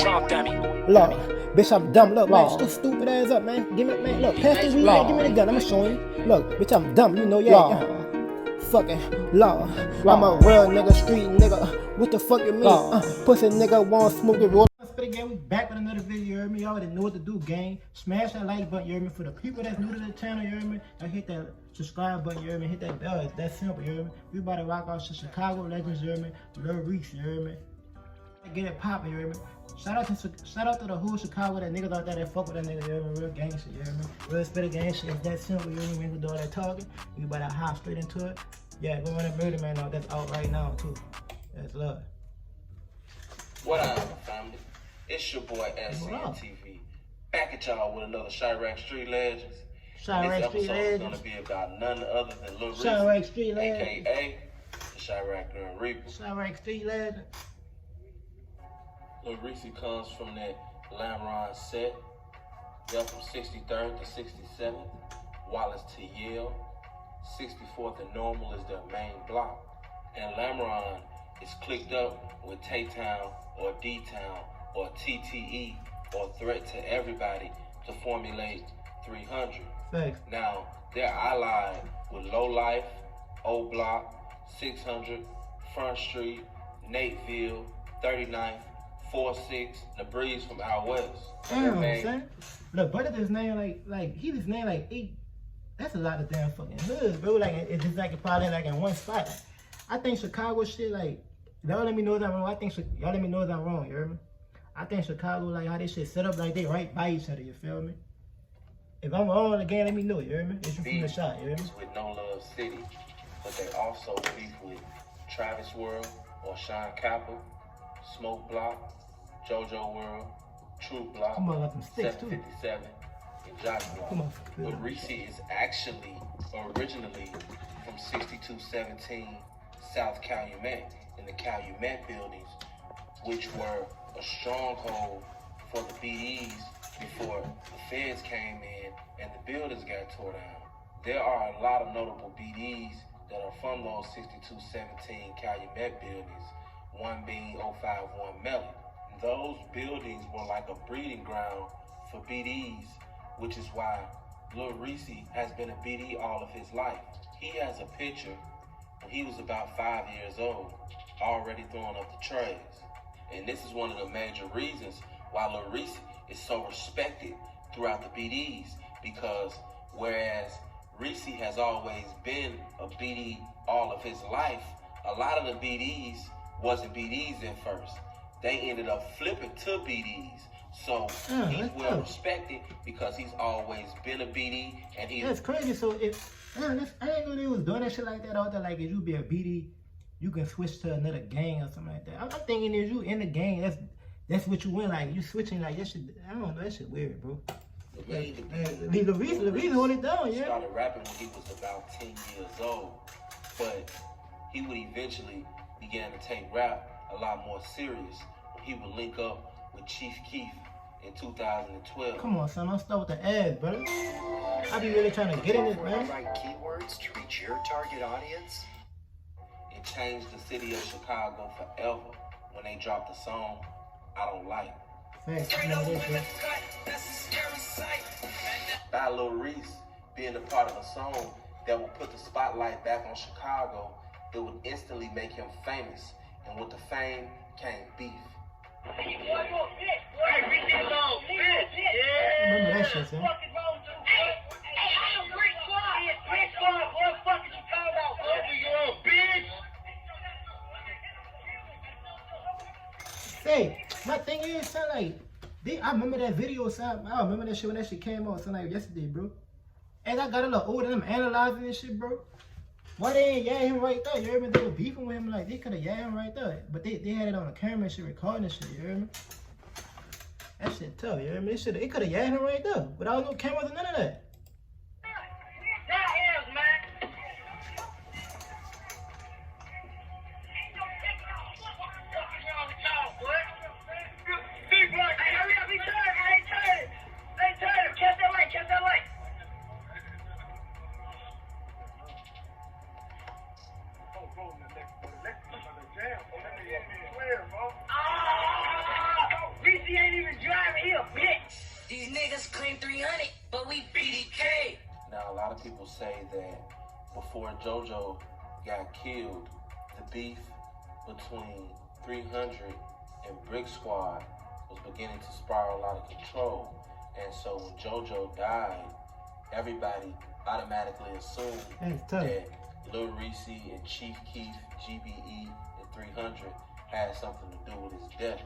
Wrong dummy. Look, bitch, I'm dumb. Look, man, shut your stupid ass up, man. Give me, man, look, pass the weed, man, give me the gun. I'ma show you. Look, bitch, I'm dumb. You know, yeah. Fucking law. I'm a real nigga, street nigga. What the fuck you mean? Pussy nigga, want smoke it, roll. Spit again, we back with another video, you heard me? Y'all already know what to do, gang. Smash that like button, you heard me? For the people that's new to the channel, you heard me? Y'all hit that subscribe button, you heard me? Hit that bell, it's that simple, you heard me? We about to rock out to Chicago Legends, you heard me? Lil Reese, you heard me? Get it poppin', you hear me? Shout out to the whole Chicago, that niggas out there that fuck with that nigga, you hear me? Real gang shit, you hear me? Real spit gang shit, it's that simple, you hear me? We can do all that talking. We about to hop straight into it. Yeah, we want to Murder Man out, that's out right now too. That's love. What up, family? It's your boy SCNTV. Back at y'all with another Chiraq Street Legends. Chiraq Street This episode is Legends. gonna be about none other than Lil Reese, Chiraq Street Legends. aka the Chiraq Green Reaper. Chiraq Street Legends. Lil Reese comes from that Legnds set. They're from 63rd to 67th, Wallace to Yale. 64th and Normal is their main block. And Legnds is clicked up with T-Town or D-Town or TTE or Threat to Everybody to formulate 300. Thanks. Now, they're allied with Low Life, O Block, 600, Front Street, Nateville, 39th, 46, the Breeze from out west. Son. Look, but his name like he was named like 8. That's a lot of damn fucking hoods, bro. Like it's just like probably like in one spot. I think Chicago shit, like, y'all let me know that I'm wrong. Y'all let me know that I'm wrong, you hear me? I think Chicago, like how they shit set up, like they right by each other, you feel me? If I'm wrong again, let me know, you hear me? It's you from the shot, you hear me? With No Love City, but they also beef with Travis World or Sean Kappa, Smoke Block, JoJo World, True Block, Come on, got them sticks too. 757, and Jock Come on. Block. But Reese is actually originally from 6217 South Calumet in the Calumet buildings, which were a stronghold for the BDs before the feds came in and the buildings got tore down. There are a lot of notable BDs that are from those 6217 Calumet buildings, one being 051 Melly. Those buildings were like a breeding ground for BDs, which is why Lil Reese has been a BD all of his life. He has a picture when he was about 5 years old, already throwing up the trays. And this is one of the major reasons why Lil Reese is so respected throughout the BDs, because whereas Reese has always been a BD all of his life, a lot of the BDs wasn't BDs at first. They ended up flipping to BDs. So he's well respected because he's always been a BD, and he's... That's crazy. So I didn't know they was doing that shit like that out there. Like if you be a BD, you can switch to another gang or something like that. I'm thinking if you in the gang, that's what you win. Like you switching like that shit. I don't know, that shit weird, bro. The reason hold it down, yeah. Started rapping when he was about 10 years old, but he would eventually begin to take rap a lot more serious when he would link up with Chief Keef in 2012. Come on, son, don't start with the ads, brother. I be really trying to get in this, man. Right keywords to reach your target audience. It changed the city of Chicago forever when they dropped the song I Don't Like. Thanks, you know this, bro. By Lil Reese being a part of a song that would put the spotlight back on Chicago, it would instantly make him famous. And with the fame came beef. Remember that shit, son. Hey, my thing is, son, like, I remember that video, son. I remember that shit when that shit came out, son, like yesterday, bro. And I got a little older, them analyzing this shit, bro. Why they ain't yeah him right there? You hear me? They were beefing with him, like they could have yeah him right there. But they had it on the camera and shit, recording this shit, you hear me? That shit tough, you hear me? It could have yeah him right there. Without no cameras and none of that. Reese 300, but we BDK. Now, a lot of people say that before JoJo got killed, the beef between 300 and Brick Squad was beginning to spiral out of control. And so when JoJo died, everybody automatically assumed that Lil Reese and Chief Keef, GBE, and 300 had something to do with his death,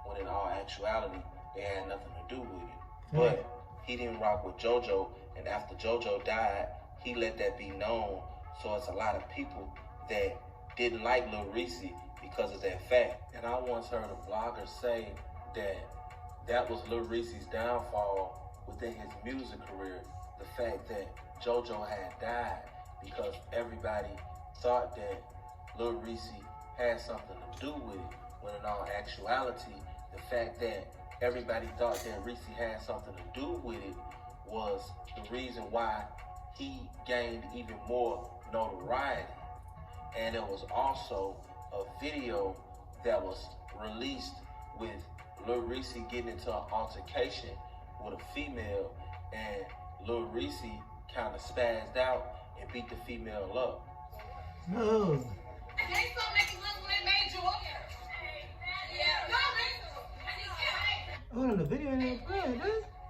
when in all actuality, they had nothing to do with it. But he didn't rock with JoJo, and after JoJo died, he let that be known. So it's a lot of people that didn't like Lil Reese because of that fact. And I once heard a blogger say that was Lil Reese's downfall within his music career, the fact that JoJo had died, because everybody thought that Lil Reese had something to do with it, when in all actuality, the fact that everybody thought that Reese had something to do with it was the reason why he gained even more notoriety. And there was also a video that was released with Lil Reese getting into an altercation with a female, and Lil Reese kind of spazzed out and beat the female up. No. They start making love when they made you up. Yeah. Oh, the video ain't good, dude.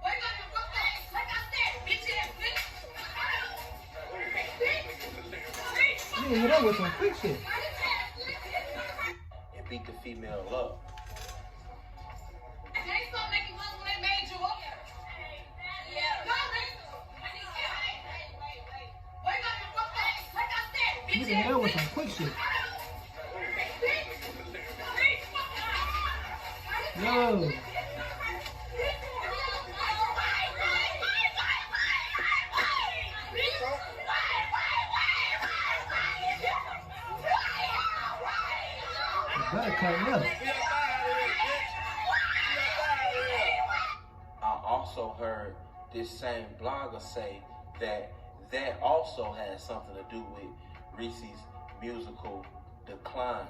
Like I said, bitch ass bitch. You hit up with some quick shit. And beat the female up. They start making love when they made you up. Yeah. Like I said, You bitch hit ass up with some quick shit. Yo. Better cut up. I also heard this same blogger say that also has something to do with Reese's musical decline.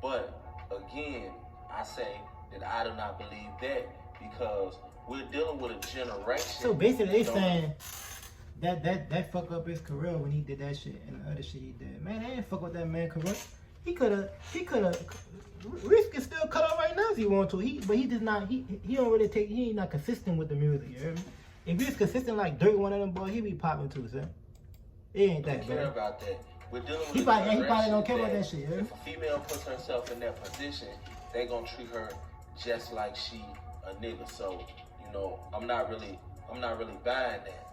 But again, I say that I do not believe that, because we're dealing with a generation. So basically, they saying that fuck up his career when he did that shit and the other shit he did. Man, they didn't fuck with that man career. He coulda. Reese can still cut off right now if he want to. But he does not. He don't really take. He ain't not consistent with the music. You hear me? If he was consistent like Dirt, one of them boys, he be popping too, son. It ain't that, care bro. about that. We're dealing with He probably don't care about that shit. Yeah? If a female puts herself in that position, they gonna treat her just like she a nigga. So, you know, I'm not really buying that.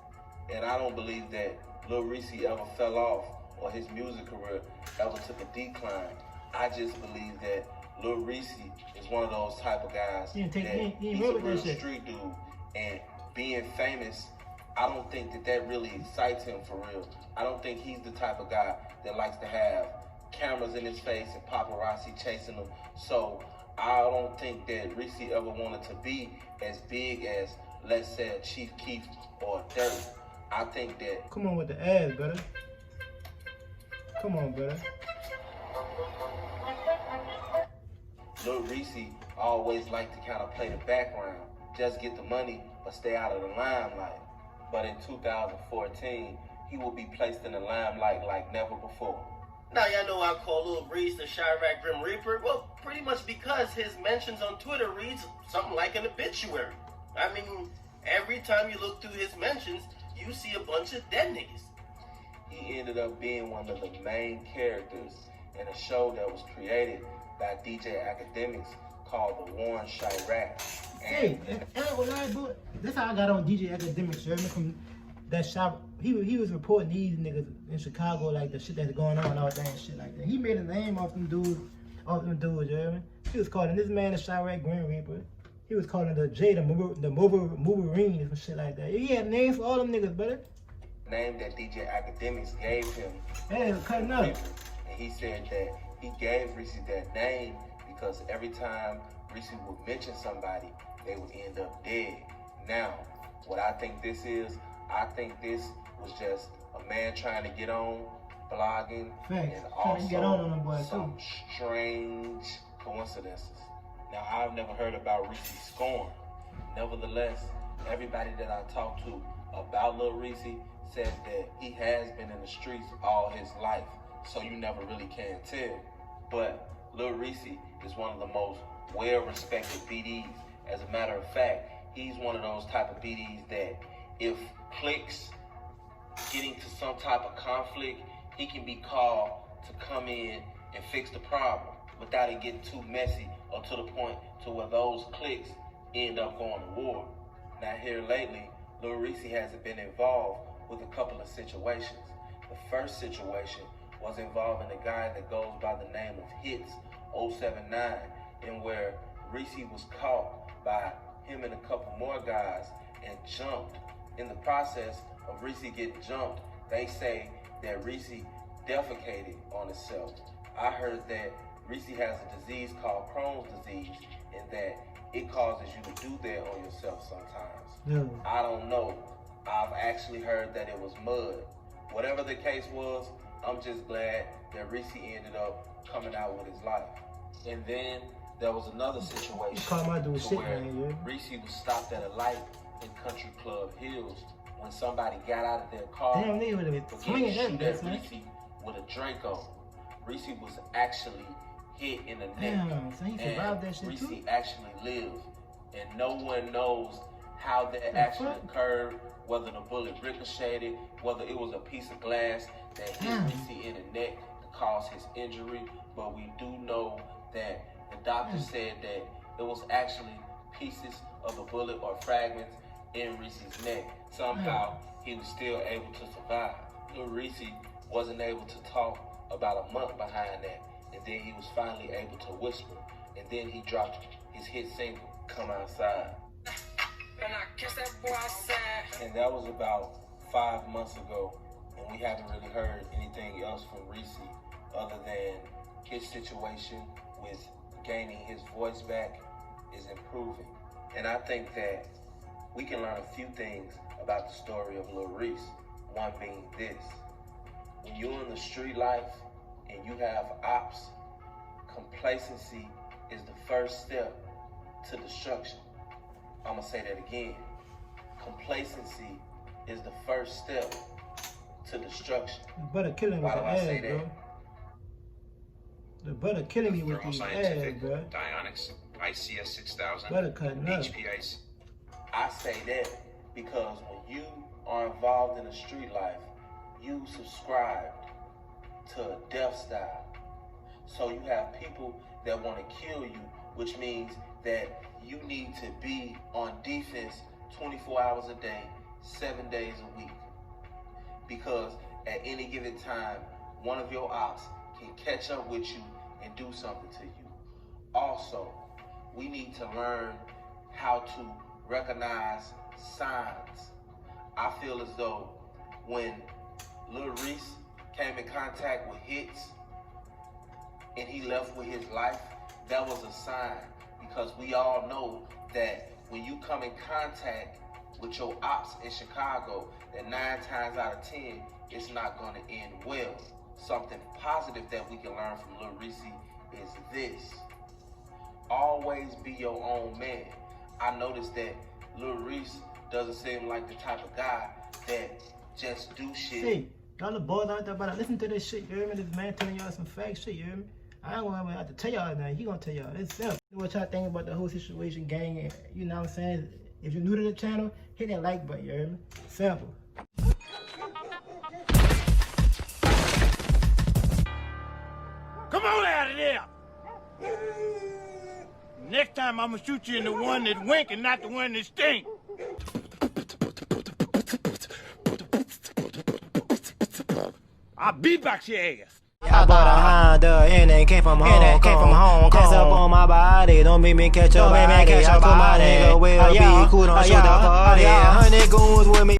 And I don't believe that Lil Reese ever fell off or his music career ever took a decline. I just believe that Lil Reese is one of those type of guys he's a real street dude, and being famous, I don't think that really excites him for real. I don't think he's the type of guy that likes to have cameras in his face and paparazzi chasing him. So I don't think that Reese ever wanted to be as big as, let's say, a Chief Keef or Dirt. I think that... Come on with the ass, brother. Come on, brother. Lil Reese always liked to kind of play the background, just get the money, but stay out of the limelight. But in 2014, he will be placed in the limelight like never before. Now y'all know I call Lil Reese the Chiraq Grim Reaper. Well, pretty much because his mentions on Twitter reads something like an obituary. I mean, every time you look through his mentions, you see a bunch of dead niggas. He ended up being one of the main characters in a show that was created by DJ Academics called The Warren Chiraq. Hey, that's how I got on DJ Academics. You heard me from that shop. He was reporting these niggas in Chicago, like the shit that's going on, all that and shit like that. He made a name off them dudes, you hear me? He was calling this man the Chiraq Grim Reaper. He was calling the J the Wolverine and some shit like that. He had names for all them niggas, brother. Name that DJ Academics gave him. Hey, cutting up. And he said that he gave Reese that name because every time Reese would mention somebody, they would end up dead. Now, what I think this is, I think this was just a man trying to get on, blogging, and also some strange coincidences. Now, I've never heard about Reese's scorn. Nevertheless, Everybody that I talked to about Lil Reese says that he has been in the streets all his life, so you never really can tell. But Lil Reese is one of the most well-respected BDs. As a matter of fact, he's one of those type of BDs that if cliques get into some type of conflict, he can be called to come in and fix the problem without it getting too messy or to the point to where those cliques end up going to war. Now here lately, Lil Reese has been involved with a couple of situations. The first situation was involving a guy that goes by the name of Hits 079, in where Reese was caught by him and a couple more guys and jumped. In the process of Reese getting jumped, they say that Reese defecated on himself. I heard that Reese has a disease called Crohn's disease, and that it causes you to do that on yourself sometimes. Yeah. I don't know. I've actually heard that it was mud. Whatever the case was, I'm just glad that Reese ended up coming out with his life. And then there was another situation where Reese was stopped at a light in Country Club Hills when somebody got out of their car. Damn, they would have been swinging that bitch, man. Reese with a Draco. Reese was actually hit in the neck. Damn, so he survived that shit Reese too? actually lived, and no one knows how that actually occurred, whether the bullet ricocheted, whether it was a piece of glass that hit Reese in the neck to cause his injury. But we do know that the doctor said that it was actually pieces of the bullet or fragments in Reese's neck. Somehow he was still able to survive. Lil Reese wasn't able to talk about a month behind that, and then he was finally able to whisper, and then he dropped his hit single, Come Outside. And that was about 5 months ago, and we haven't really heard anything else from Reese other than his situation with gaining his voice back is improving. And I think that we can learn a few things about the story of Lil Reese, one being this. When you're in the street life and you have ops, complacency is the first step to destruction. I'm gonna say that again. Complacency is the first step to destruction. The butter killing me with the ass, bro. The butter killing me with these ads, bro. Dionics, ICS 6000, butter cutting up. HPIs. I say that because when you are involved in the street life, you subscribe to a death style. So you have people that want to kill you, which means that you need to be on defense 24 hours a day, 7 days a week. Because at any given time, one of your ops can catch up with you and do something to you. Also, we need to learn how to recognize signs. I feel as though when Lil Reese came in contact with Hits and he left with his life, that was a sign, because we all know that when you come in contact with your ops in Chicago, that 9 times out of 10, it's not going to end well. Something positive that we can learn from Lil Reese is this. Always be your own man. I noticed that Lil Reese doesn't seem like the type of guy that just do shit. See, all the boys out there about to listen to this shit, you hear me? This man telling y'all some fake shit, you hear me? I ain't gonna have to tell y'all now, he gonna tell y'all. It's simple. What y'all think about the whole situation, gang, and you know what I'm saying? If you're new to the channel, hit that like button, you hear me? Simple. Come on out of there! Next time I'ma shoot you in the one that wink and not the one that stink. I'll beatbox your ass. I bought a Honda and it came from home. Test up on my body, don't make me catch your body. I told my nigga we'll be cool, don't shoot the party. 100 goons with me.